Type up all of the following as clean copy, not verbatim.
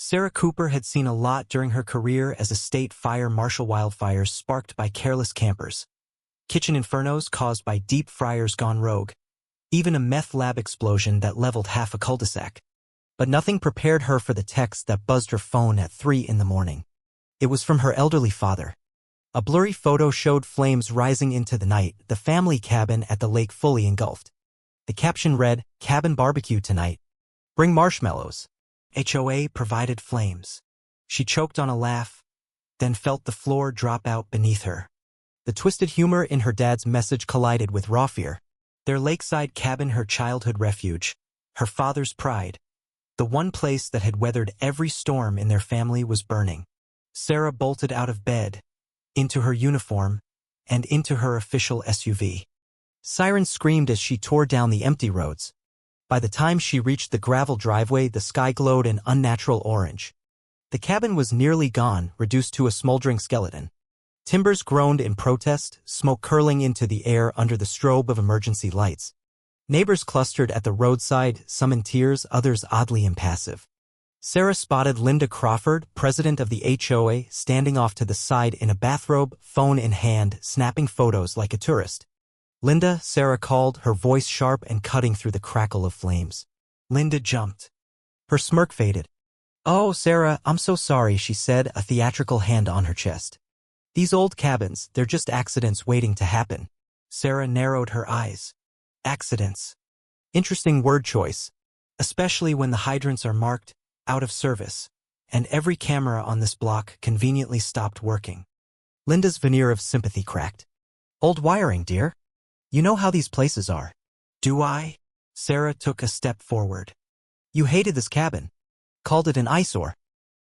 Sarah Cooper had seen a lot during her career as a state fire marshal. Wildfires sparked by careless campers, kitchen infernos caused by deep fryers gone rogue, even a meth lab explosion that leveled half a cul-de-sac. But nothing prepared her for the text that buzzed her phone at 3 in the morning. It was from her elderly father. A blurry photo showed flames rising into the night, the family cabin at the lake fully engulfed. The caption read, "Cabin barbecue tonight. Bring marshmallows." HOA provided flames. She choked on a laugh, then felt the floor drop out beneath her. The twisted humor in her dad's message collided with raw fear. Their lakeside cabin, her childhood refuge, her father's pride. The one place that had weathered every storm in their family was burning. Sarah bolted out of bed, into her uniform, and into her official SUV. Sirens screamed as she tore down the empty roads. By the time she reached the gravel driveway, the sky glowed an unnatural orange. The cabin was nearly gone, reduced to a smoldering skeleton. Timbers groaned in protest, smoke curling into the air under the strobe of emergency lights. Neighbors clustered at the roadside, some in tears, others oddly impassive. Sarah spotted Linda Crawford, president of the HOA, standing off to the side in a bathrobe, phone in hand, snapping photos like a tourist. "Linda," Sarah called, her voice sharp and cutting through the crackle of flames. Linda jumped. Her smirk faded. "Oh, Sarah, I'm so sorry," she said, a theatrical hand on her chest. "These old cabins, they're just accidents waiting to happen." Sarah narrowed her eyes. Accidents. Interesting word choice, especially when the hydrants are marked out of service, and every camera on this block conveniently stopped working. Linda's veneer of sympathy cracked. "Old wiring, dear. You know how these places are." "Do I?" Sarah took a step forward. "You hated this cabin. Called it an eyesore.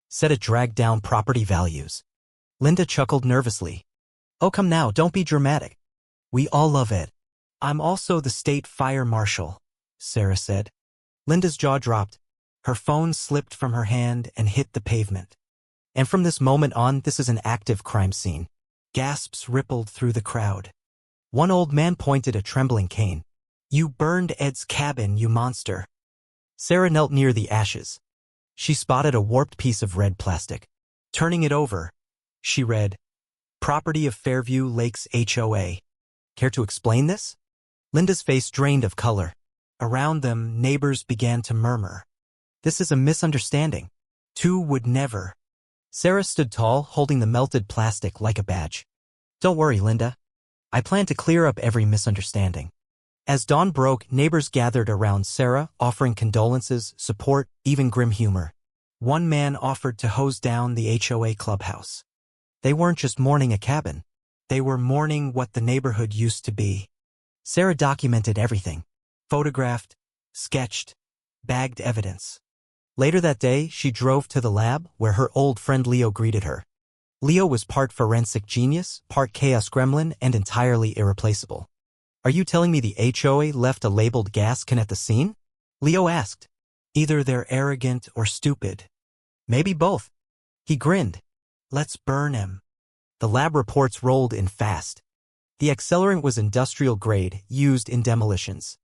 Said it dragged down property values." Linda chuckled nervously. "Oh, come now, don't be dramatic. We all love it." "I'm also the state fire marshal," Sarah said. Linda's jaw dropped. Her phone slipped from her hand and hit the pavement. "And from this moment on, this is an active crime scene." Gasps rippled through the crowd. One old man pointed a trembling cane. "You burned Ed's cabin, you monster." Sarah knelt near the ashes. She spotted a warped piece of red plastic. Turning it over, she read, "Property of Fairview Lakes HOA. Care to explain this?" Linda's face drained of color. Around them, neighbors began to murmur. "This is a misunderstanding. Two would never." Sarah stood tall, holding the melted plastic like a badge. "Don't worry, Linda. I plan to clear up every misunderstanding." As dawn broke, neighbors gathered around Sarah, offering condolences, support, even grim humor. One man offered to hose down the HOA clubhouse. They weren't just mourning a cabin. They were mourning what the neighborhood used to be. Sarah documented everything. Photographed, sketched, bagged evidence. Later that day, she drove to the lab, where her old friend Leo greeted her. Leo was part forensic genius, part chaos gremlin, and entirely irreplaceable. "Are you telling me the HOA left a labeled gas can at the scene?" Leo asked. "Either they're arrogant or stupid. Maybe both." He grinned. "Let's burn him." The lab reports rolled in fast. The accelerant was industrial grade, used in demolitions.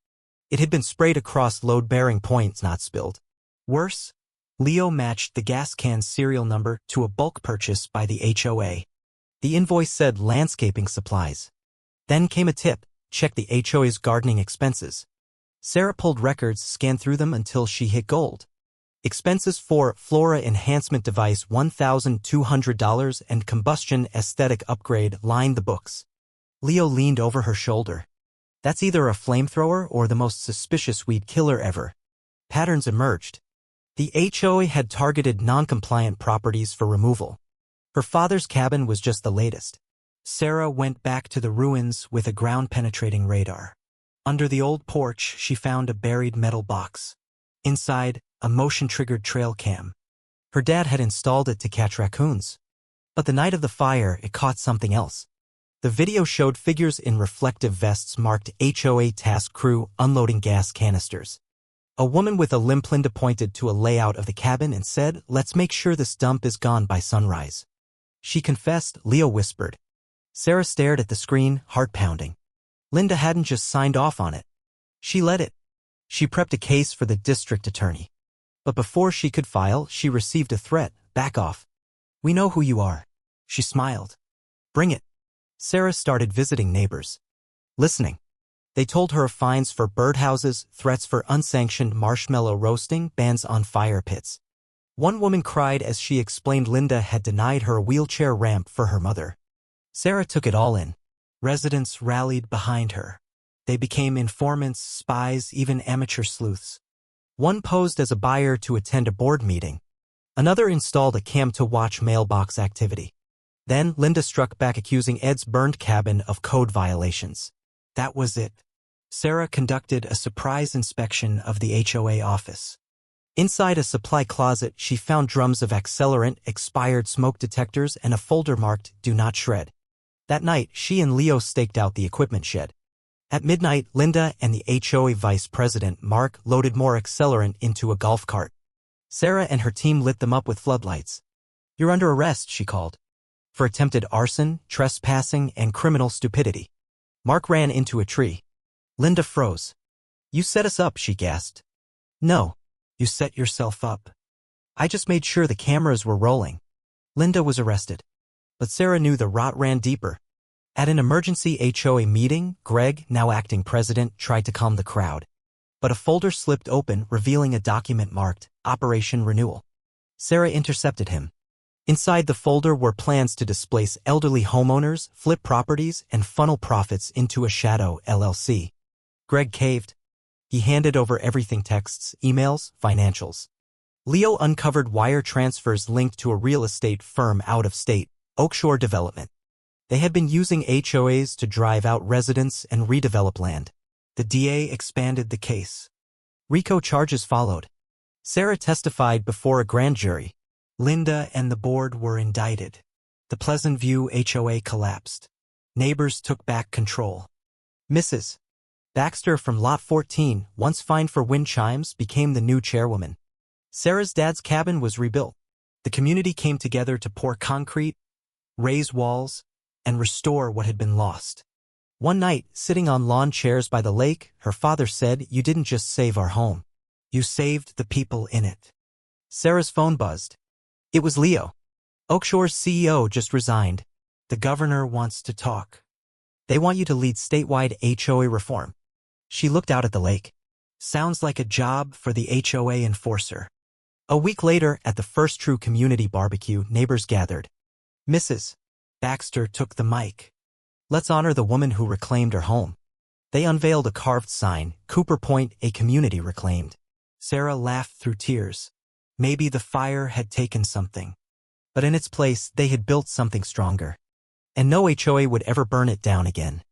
It had been sprayed across load-bearing points, not spilled. Worse, Leo matched the gas can's serial number to a bulk purchase by the HOA. The invoice said landscaping supplies. Then came a tip: check the HOA's gardening expenses. Sarah pulled records, scanned through them until she hit gold. Expenses for Flora Enhancement Device $1,200 and Combustion Aesthetic Upgrade lined the books. Leo leaned over her shoulder. "That's either a flamethrower or the most suspicious weed killer ever." Patterns emerged. The HOA had targeted non-compliant properties for removal. Her father's cabin was just the latest. Sarah went back to the ruins with a ground-penetrating radar. Under the old porch, she found a buried metal box. Inside, a motion-triggered trail cam. Her dad had installed it to catch raccoons. But the night of the fire, it caught something else. The video showed figures in reflective vests marked HOA task crew unloading gas canisters. A woman with a limp Linda pointed to a layout of the cabin and said, "Let's make sure this dump is gone by sunrise." She confessed, Leo whispered. Sarah stared at the screen, heart pounding. Linda hadn't just signed off on it. She led it. She prepped a case for the district attorney. But before she could file, she received a threat. Back off. We know who you are. She smiled. Bring it. Sarah started visiting neighbors. Listening. They told her of fines for birdhouses, threats for unsanctioned marshmallow roasting, bans on fire pits. One woman cried as she explained Linda had denied her a wheelchair ramp for her mother. Sarah took it all in. Residents rallied behind her. They became informants, spies, even amateur sleuths. One posed as a buyer to attend a board meeting. Another installed a cam to watch mailbox activity. Then Linda struck back, accusing Ed's burned cabin of code violations. That was it. Sarah conducted a surprise inspection of the HOA office. Inside a supply closet, she found drums of accelerant, expired smoke detectors, and a folder marked "Do Not Shred." That night, she and Leo staked out the equipment shed. At midnight, Linda and the HOA vice president, Mark, loaded more accelerant into a golf cart. Sarah and her team lit them up with floodlights. You're under arrest, she called, for attempted arson, trespassing, and criminal stupidity. Mark ran into a tree. Linda froze. You set us up, she gasped. No, you set yourself up. I just made sure the cameras were rolling. Linda was arrested. But Sarah knew the rot ran deeper. At an emergency HOA meeting, Greg, now acting president, tried to calm the crowd. But a folder slipped open, revealing a document marked Operation Renewal. Sarah intercepted him. Inside the folder were plans to displace elderly homeowners, flip properties, and funnel profits into a shadow LLC. Greg caved. He handed over everything: texts, emails, financials. Leo uncovered wire transfers linked to a real estate firm out of state, Oakshore Development. They had been using HOAs to drive out residents and redevelop land. The DA expanded the case. RICO charges followed. Sarah testified before a grand jury. Linda and the board were indicted. The Pleasant View HOA collapsed. Neighbors took back control. Mrs. Baxter from Lot 14, once fined for wind chimes, became the new chairwoman. Sarah's dad's cabin was rebuilt. The community came together to pour concrete, raise walls, and restore what had been lost. One night, sitting on lawn chairs by the lake, her father said, "You didn't just save our home. You saved the people in it." Sarah's phone buzzed. It was Leo. Oakshore's CEO just resigned. The governor wants to talk. They want you to lead statewide HOA reform. She looked out at the lake. Sounds like a job for the HOA enforcer. A week later, at the first true community barbecue, neighbors gathered. Mrs. Baxter took the mic. Let's honor the woman who reclaimed her home. They unveiled a carved sign, Cooper Point, a community reclaimed. Sarah laughed through tears. Maybe the fire had taken something. But in its place, they had built something stronger. And no HOA would ever burn it down again.